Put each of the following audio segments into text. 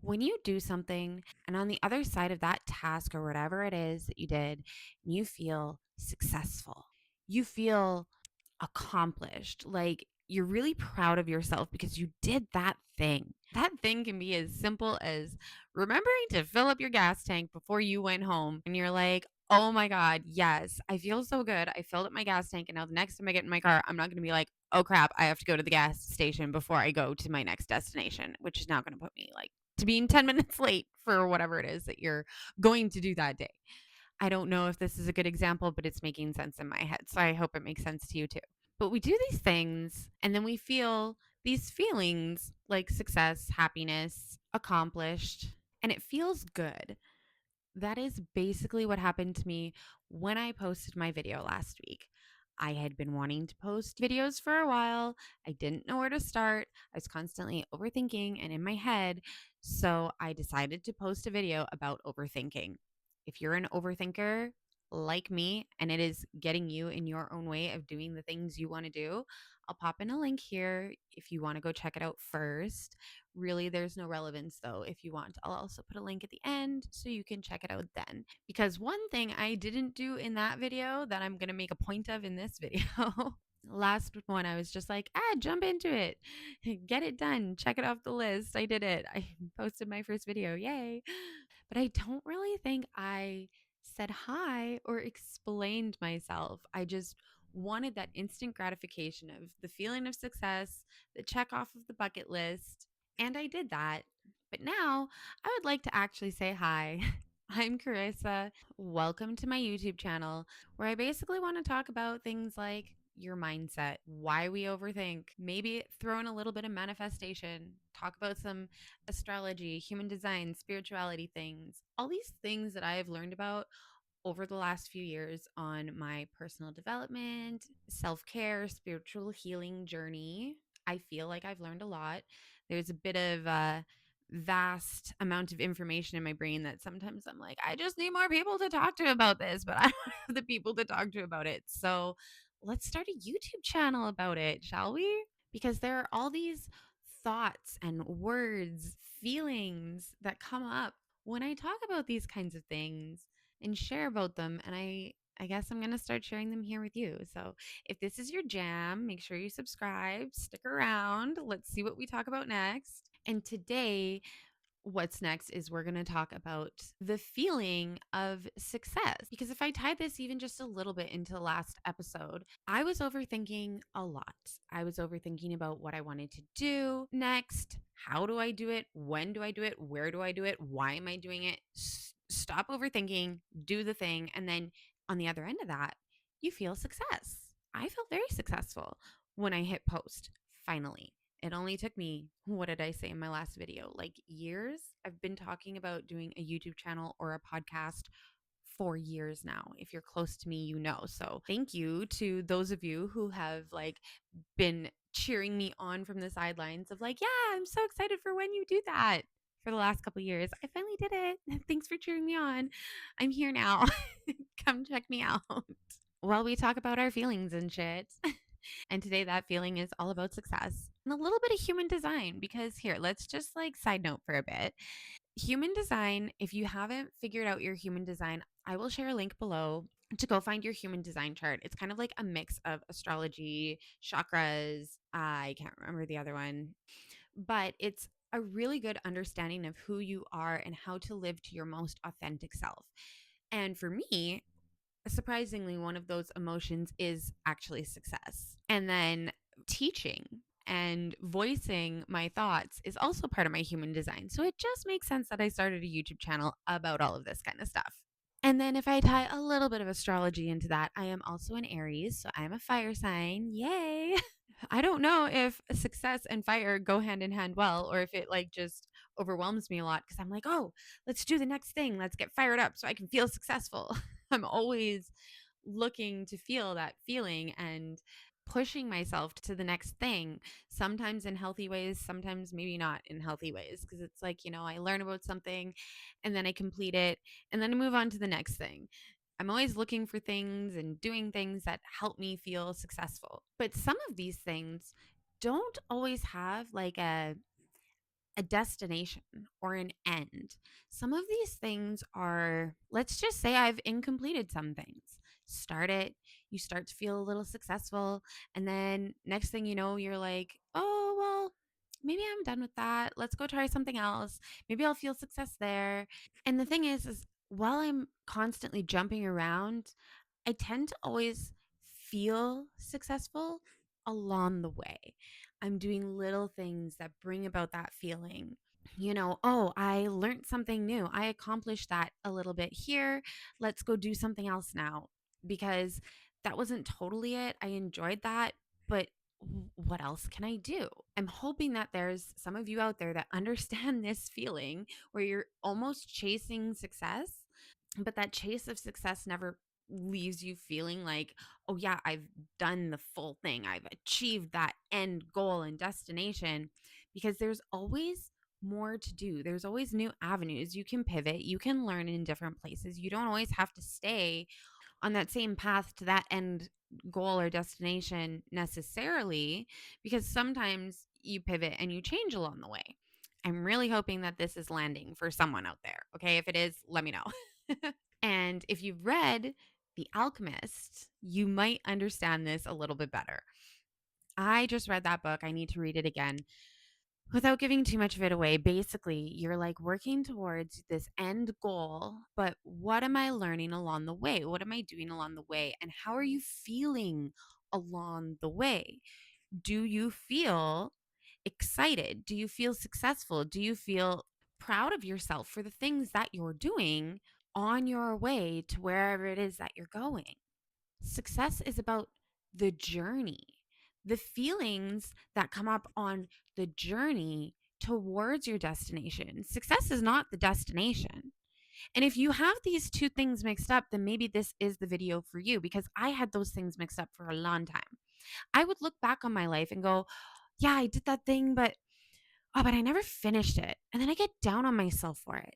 When you do something and on the other side of that task or whatever it is that you did, you feel successful. You feel accomplished. Like you're really proud of yourself because you did that thing. That thing can be as simple as remembering to fill up your gas tank before you went home. And you're like, oh my God, yes, I feel so good. I filled up my gas tank. And now the next time I get in my car, I'm not going to be like, oh crap, I have to go to the gas station before I go to my next destination, which is now going to put me like to being 10 minutes late for whatever it is that you're going to do that day. I don't know if this is a good example, but it's making sense in my head. So I hope it makes sense to you too. But we do these things and then we feel these feelings like success, happiness, accomplished, and it feels good. That is basically what happened to me when I posted my video last week. I had been wanting to post videos for a while. I didn't know where to start. I was constantly overthinking and in my head. So I decided to post a video about overthinking. If you're an overthinker like me and it is getting you in your own way of doing the things you want to do, I'll pop in a link here if you want to go check it out first. Really, there's no relevance though. If you want, I'll also put a link at the end so you can check it out then. Because one thing I didn't do in that video that I'm going to make a point of in this video. Last one, I was just like, jump into it, get it done, check it off the list. I did it. I posted my first video. Yay. But I don't really think I said hi or explained myself. I just wanted that instant gratification of the feeling of success, the check off of the bucket list. And I did that. But now I would like to actually say hi. I'm Carissa. Welcome to my YouTube channel, where I basically want to talk about things like your mindset, why we overthink, maybe throw in a little bit of manifestation, talk about some astrology, human design, spirituality things, all these things that I have learned about over the last few years on my personal development, self care, spiritual healing journey. I feel like I've learned a lot. There's a bit of a vast amount of information in my brain that sometimes I'm like, I just need more people to talk to about this, but I don't have the people to talk to about it. So let's start a YouTube channel about it, shall we? Because there are all these thoughts and words, feelings that come up when I talk about these kinds of things and share about them. And I guess I'm going to start sharing them here with you. So if this is your jam, make sure you subscribe, stick around. Let's see what we talk about next. And today, what's next is we're going to talk about the feeling of success. Because if I tie this even just a little bit into the last episode, I was overthinking a lot. I was overthinking about what I wanted to do next. How do I do it? When do I do it? Where do I do it? Why am I doing it? Stop overthinking, do the thing. And then on the other end of that, you feel success. I felt very successful when I hit post finally. It only took me, what did I say in my last video? Like years. I've been talking about doing a YouTube channel or a podcast for years now. If you're close to me, you know. So thank you to those of you who have like been cheering me on from the sidelines of like, yeah, I'm so excited for when you do that for the last couple years. I finally did it. Thanks for cheering me on. I'm here now. Come check me out. While we talk about our feelings and shit. And today that feeling is all about success and a little bit of human design because here, let's just like side note for a bit. Human design, if you haven't figured out your human design, I will share a link below to go find your human design chart. It's kind of like a mix of astrology, chakras, I can't remember the other one, but it's a really good understanding of who you are and how to live to your most authentic self. And for me, surprisingly, one of those emotions is actually success. And then teaching and voicing my thoughts is also part of my human design. So it just makes sense that I started a YouTube channel about all of this kind of stuff. And then if I tie a little bit of astrology into that, I am also an Aries, so I'm a fire sign. Yay. I don't know if success and fire go hand in hand well, or if it like just overwhelms me a lot because I'm like, oh, let's do the next thing. Let's get fired up so I can feel successful. I'm always looking to feel that feeling and pushing myself to the next thing, sometimes in healthy ways, sometimes maybe not in healthy ways. Because it's like, I learn about something and then I complete it and then I move on to the next thing. I'm always looking for things and doing things that help me feel successful. But some of these things don't always have like a a destination or an end. Some of these things are, let's just say I've incompleted some things. Start it, you start to feel a little successful. And then next thing you know, you're like, oh, well, maybe I'm done with that. Let's go try something else. Maybe I'll feel success there. And the thing is while I'm constantly jumping around, I tend to always feel successful along the way. I'm doing little things that bring about that feeling. Oh, I learned something new. I accomplished that a little bit here. Let's go do something else now because that wasn't totally it. I enjoyed that, but what else can I do? I'm hoping that there's some of you out there that understand this feeling where you're almost chasing success, but that chase of success never leaves you feeling like, oh, yeah, I've done the full thing. I've achieved that end goal and destination because there's always more to do. There's always new avenues. You can pivot, you can learn in different places. You don't always have to stay on that same path to that end goal or destination necessarily, because sometimes you pivot and you change along the way. I'm really hoping that this is landing for someone out there. Okay. If it is, let me know. And if you've read The Alchemist, you might understand this a little bit better. I just read that book. I need to read it again. Without giving too much of it away, basically, you're like working towards this end goal, but what am I learning along the way? What am I doing along the way? And how are you feeling along the way? Do you feel excited? Do you feel successful? Do you feel proud of yourself for the things that you're doing on your way to wherever it is that you're going? Success is about the journey, the feelings that come up on the journey towards your destination. Success is not the destination. And if you have these two things mixed up, then maybe this is the video for you because I had those things mixed up for a long time. I would look back on my life and go, yeah, I did that thing, but but I never finished it. And then I get down on myself for it.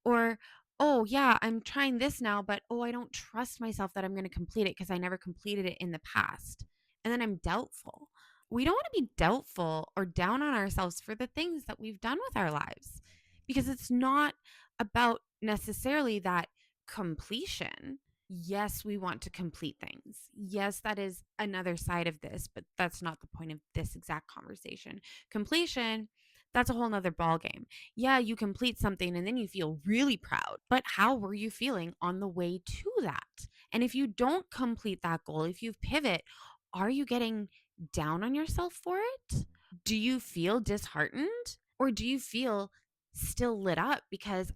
Or, oh, yeah, I'm trying this now, but oh, I don't trust myself that I'm going to complete it because I never completed it in the past. And then I'm doubtful. We don't want to be doubtful or down on ourselves for the things that we've done with our lives because it's not about necessarily that completion. Yes, we want to complete things. Yes, that is another side of this, but that's not the point of this exact conversation. Completion, that's a whole nother ballgame. Yeah, you complete something and then you feel really proud, but how were you feeling on the way to that? And if you don't complete that goal, if you pivot, are you getting down on yourself for it? Do you feel disheartened? Or do you feel still lit up because,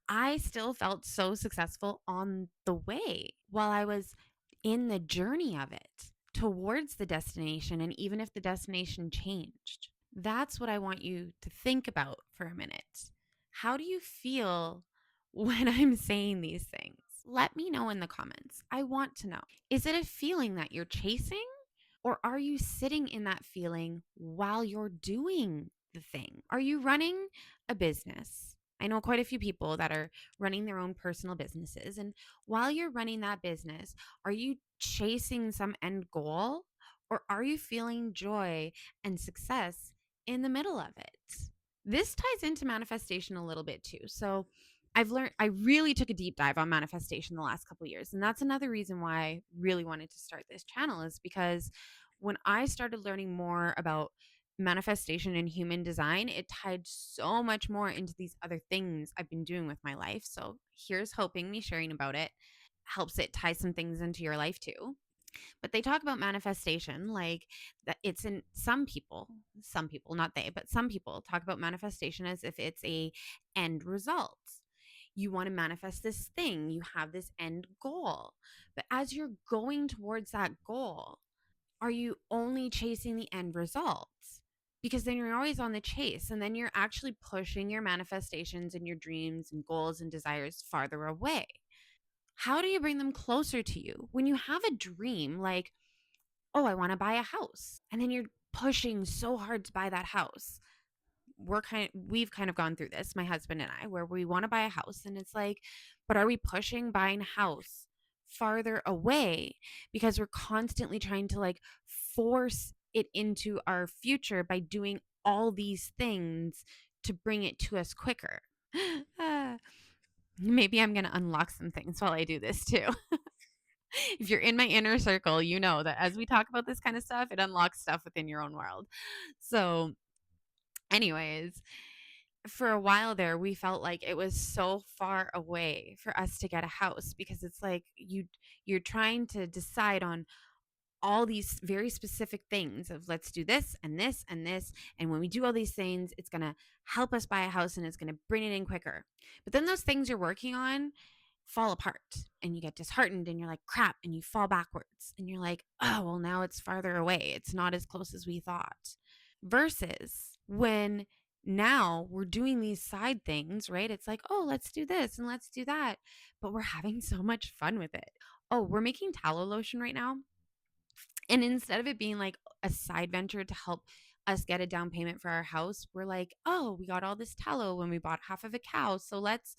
I still felt so successful on the way while I was in the journey of it towards the destination. And even if the destination changed, that's what I want you to think about for a minute. How do you feel when I'm saying these things? Let me know in the comments. I want to know. Is it a feeling that you're chasing? Or are you sitting in that feeling while you're doing the thing? Are you running a business? I know quite a few people that are running their own personal businesses. And while you're running that business, are you chasing some end goal or are you feeling joy and success in the middle of it? This ties into manifestation a little bit too. So, I really took a deep dive on manifestation the last couple of years. And that's another reason why I really wanted to start this channel is because when I started learning more about manifestation and human design, it tied so much more into these other things I've been doing with my life. So here's hoping me sharing about it helps it tie some things into your life too. But they talk about manifestation like that it's in some people, not they, but some people talk about manifestation as if it's a end result. You want to manifest this thing, you have this end goal. But as you're going towards that goal, are you only chasing the end results? Because then you're always on the chase and then you're actually pushing your manifestations and your dreams and goals and desires farther away. How do you bring them closer to you? When you have a dream like, oh, I want to buy a house, and then you're pushing so hard to buy that house. We've kind of gone through this, my husband and I, where we want to buy a house and it's like, but are we pushing buying a house farther away because we're constantly trying to like force it into our future by doing all these things to bring it to us quicker. Uh, Maybe I'm going to unlock some things while I do this too. If you're in my inner circle, you know that as we talk about this kind of stuff, it unlocks stuff within your own world. So, anyways, for a while there, we felt like it was so far away for us to get a house because it's like you're trying to decide on all these very specific things of let's do this and this and this, and when we do all these things it's going to help us buy a house and it's going to bring it in quicker. But then those things you're working on fall apart and you get disheartened and you're like crap and you fall backwards and you're like, oh well, now it's farther away, it's not as close as we thought. Versus when now we're doing these side things, right? It's like, oh, let's do this and let's do that, but we're having so much fun with it. Oh, we're making tallow lotion right now, and instead of it being like a side venture to help us get a down payment for our house, we're like, oh, we got all this tallow when we bought half of a cow. So let's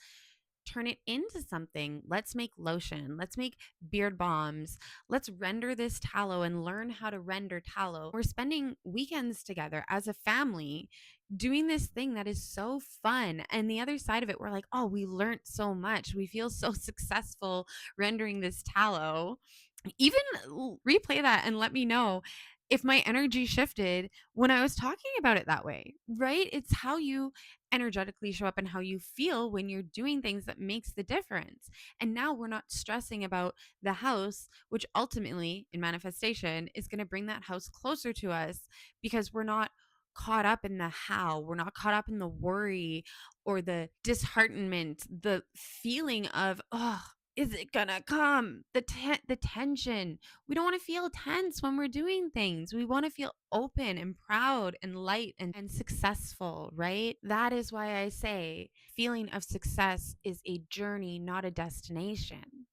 turn it into something. Let's make lotion. Let's make beard balms. Let's render this tallow and learn how to render tallow. We're spending weekends together as a family doing this thing that is so fun. And the other side of it, we're like, oh, we learned so much. We feel so successful rendering this tallow. Even replay that and let me know if my energy shifted when I was talking about it that way, right? It's how you energetically show up and how you feel when you're doing things that makes the difference. And now we're not stressing about the house, which ultimately in manifestation is going to bring that house closer to us because we're not caught up in the how. We're not caught up in the worry or the disheartenment, the feeling of, oh, is it gonna come? The tension. We don't want to feel tense when we're doing things. We want to feel open and proud and light and successful, right? That is why I say feeling of success is a journey, not a destination.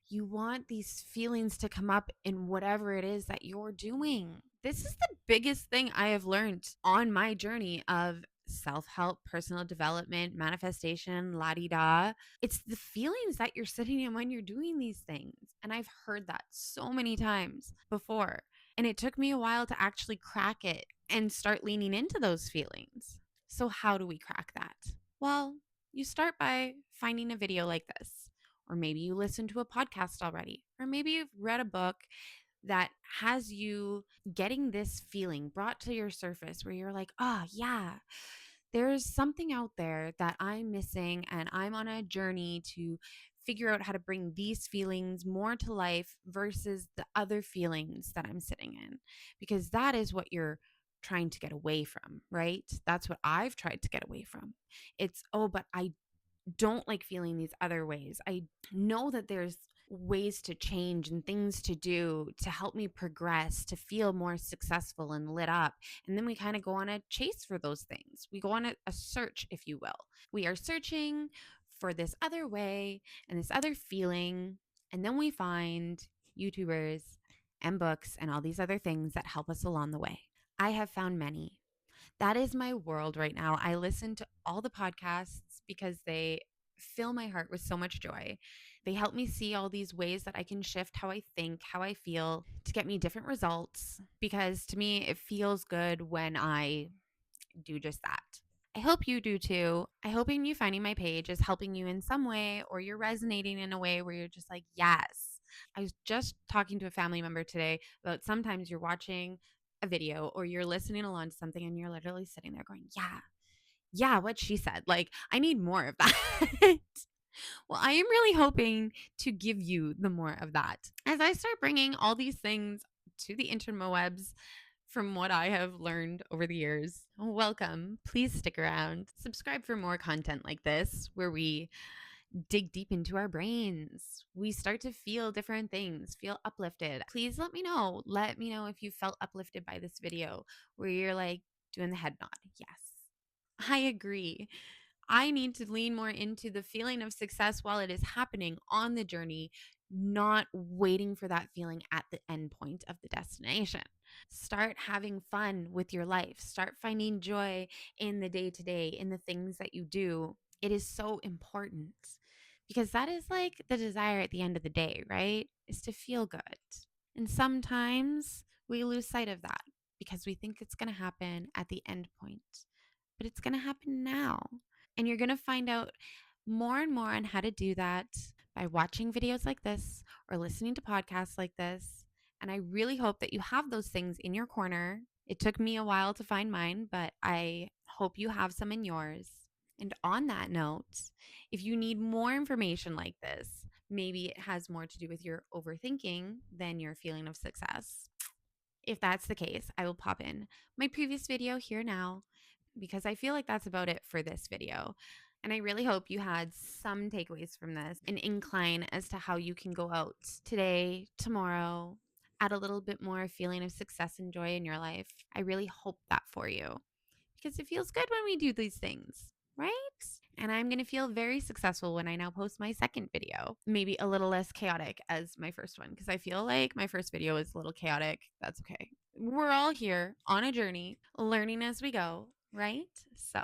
You want these feelings to come up in whatever it is that you're doing. This is the biggest thing I have learned on my journey of self help, personal development, manifestation, la di da. It's the feelings that you're sitting in when you're doing these things. And I've heard that so many times before. And it took me a while to actually crack it and start leaning into those feelings. So, how do we crack that? Well, you start by finding a video like this, or maybe you listen to a podcast already, or maybe you've read a book that has you getting this feeling brought to your surface where you're like, oh, yeah, there's something out there that I'm missing, and I'm on a journey to figure out how to bring these feelings more to life versus the other feelings that I'm sitting in, because that is what you're trying to get away from, right? That's what I've tried to get away from. It's, oh, but I don't like feeling these other ways. I know that there's ways to change and things to do to help me progress, to feel more successful and lit up. And then we kind of go on a chase for those things. We go on a search, if you will. We are searching for this other way and this other feeling. And then we find YouTubers and books and all these other things that help us along the way. I have found many. That is my world right now. I listen to all the podcasts because they fill my heart with so much joy. They help me see all these ways that I can shift how I think, how I feel to get me different results, because to me, it feels good when I do just that. I hope you do too. I hope you finding my page is helping you in some way, or you're resonating in a way where you're just like, yes. I was just talking to a family member today about sometimes you're watching a video or you're listening along to something and you're literally sitting there going, yeah, yeah, what she said. Like, I need more of that. Well, I am really hoping to give you the more of that as I start bringing all these things to the interwebs from what I have learned over the years. Welcome. Please stick around. Subscribe for more content like this where we dig deep into our brains. We start to feel different things, feel uplifted. Please let me know. Let me know if you felt uplifted by this video where you're like doing the head nod. Yes, I agree. I need to lean more into the feeling of success while it is happening on the journey, not waiting for that feeling at the end point of the destination. Start having fun with your life. Start finding joy in the day to day, in the things that you do. It is so important because that is like the desire at the end of the day, right? Is to feel good. And sometimes we lose sight of that. because we think it's going to happen at the end point, but it's going to happen now. And you're going to find out more and more on how to do that by watching videos like this or listening to podcasts like this. And I really hope that you have those things in your corner. It took me a while to find mine, but I hope you have some in yours. And on that note, if you need more information like this, maybe it has more to do with your overthinking than your feeling of success. If that's the case, I will pop in my previous video here now because I feel like that's about it for this video. And I really hope you had some takeaways from this, an incline as to how you can go out today, tomorrow, add a little bit more feeling of success and joy in your life. I really hope that for you because it feels good when we do these things, right? And I'm going to feel very successful when I now post my second video. Maybe a little less chaotic as my first one because I feel like my first video is a little chaotic. That's okay. We're all here on a journey, learning as we go, right? So,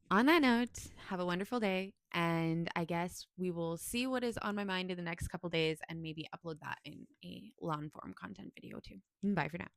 on that note, have a wonderful day. And I guess we will see what is on my mind in the next couple days and maybe upload that in a long form content video too. Bye for now.